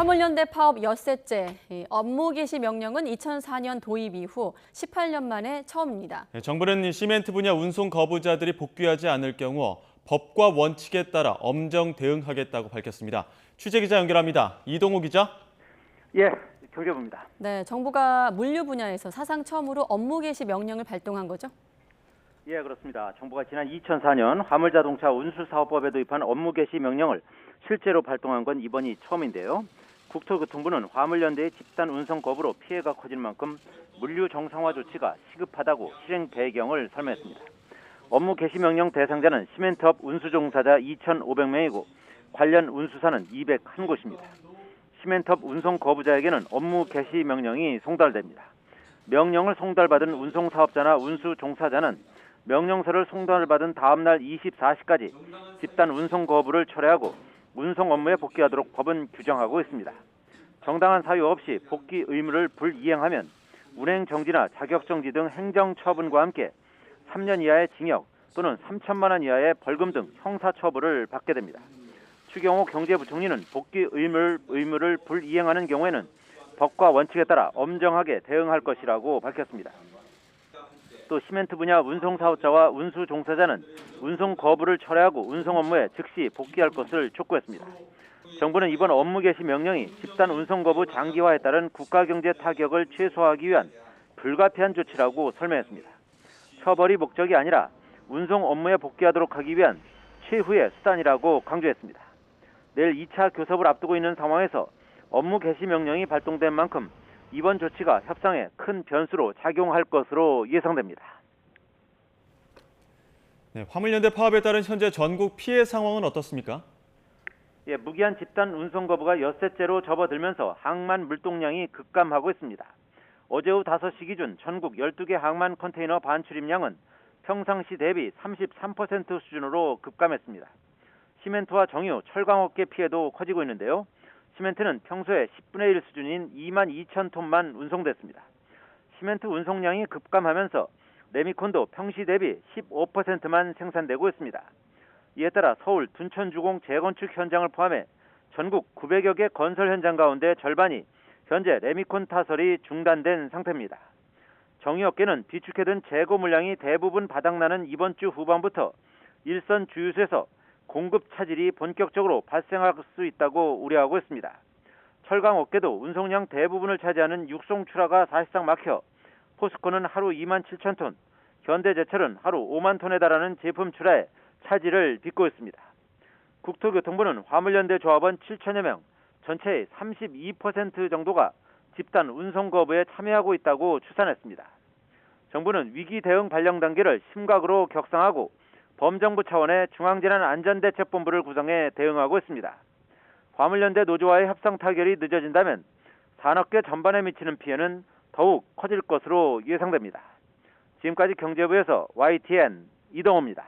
화물연대 파업 엿새째, 업무 개시 명령은 2004년 도입 이후 18년 만에 처음입니다. 정부는 시멘트 분야 운송 거부자들이 복귀하지 않을 경우 법과 원칙에 따라 엄정 대응하겠다고 밝혔습니다. 취재기자 연결합니다. 이동호 기자. 예, 경제부입니다. 네, 정부가 물류 분야에서 사상 처음으로 업무 개시 명령을 발동한 거죠? 예, 그렇습니다. 정부가 지난 2004년 화물자동차 운수사업법에 도입한 업무 개시 명령을 실제로 발동한 건 이번이 처음인데요. 국토교통부는 화물연대의 집단 운송 거부로 피해가 커진 만큼 물류 정상화 조치가 시급하다고 실행 배경을 설명했습니다. 업무 개시 명령 대상자는 시멘트업 운수종사자 2,500명이고 관련 운수사는 201곳입니다. 시멘트업 운송 거부자에게는 업무 개시 명령이 송달됩니다. 명령을 송달받은 운송사업자나 운수종사자는 명령서를 송달받은 다음 날 24시까지 집단 운송 거부를 철회하고 운송 업무에 복귀하도록 법은 규정하고 있습니다. 정당한 사유 없이 복귀 의무를 불이행하면 운행 정지나 자격 정지 등 행정 처분과 함께 3년 이하의 징역 또는 3천만 원 이하의 벌금 등 형사 처벌을 받게 됩니다. 추경호 경제부총리는 복귀 의무를 불이행하는 경우에는 법과 원칙에 따라 엄정하게 대응할 것이라고 밝혔습니다. 또 시멘트 분야 운송 사업자와 운수 종사자는 운송 거부를 철회하고 운송 업무에 즉시 복귀할 것을 촉구했습니다. 정부는 이번 업무 개시 명령이 집단 운송 거부 장기화에 따른 국가 경제 타격을 최소화하기 위한 불가피한 조치라고 설명했습니다. 처벌이 목적이 아니라 운송 업무에 복귀하도록 하기 위한 최후의 수단이라고 강조했습니다. 내일 2차 교섭을 앞두고 있는 상황에서 업무 개시 명령이 발동된 만큼 이번 조치가 협상에 큰 변수로 작용할 것으로 예상됩니다. 네, 화물연대 파업에 따른 현재 전국 피해 상황은 어떻습니까? 예, 무기한 집단 운송 거부가 엿새째로 접어들면서 항만 물동량이 급감하고 있습니다. 어제 오후 5시 기준 전국 12개 항만 컨테이너 반출입량은 평상시 대비 33% 수준으로 급감했습니다. 시멘트와 정유, 철강업계 피해도 커지고 있는데요. 시멘트는 평소에 10분의 1 수준인 2만 2천 톤만 운송됐습니다. 시멘트 운송량이 급감하면서 레미콘도 평시 대비 15%만 생산되고 있습니다. 이에 따라 서울 둔천주공 재건축 현장을 포함해 전국 900여 개 건설 현장 가운데 절반이 현재 레미콘 타설이 중단된 상태입니다. 정유업계는 비축해둔 재고 물량이 대부분 바닥나는 이번 주 후반부터 일선 주유소에서 공급 차질이 본격적으로 발생할 수 있다고 우려하고 있습니다. 철강업계도 운송량 대부분을 차지하는 육송 출하가 사실상 막혀 포스코는 하루 2만 7천 톤, 현대제철은 하루 5만 톤에 달하는 제품 출하에 차질을 빚고 있습니다. 국토교통부는 화물연대 조합원 7천여 명, 전체의 32% 정도가 집단 운송 거부에 참여하고 있다고 추산했습니다. 정부는 위기 대응 발령 단계를 심각으로 격상하고 범정부 차원의 중앙재난안전대책본부를 구성해 대응하고 있습니다. 화물연대 노조와의 협상 타결이 늦어진다면 산업계 전반에 미치는 피해는 더욱 커질 것으로 예상됩니다. 지금까지 경제부에서 YTN 이동호입니다.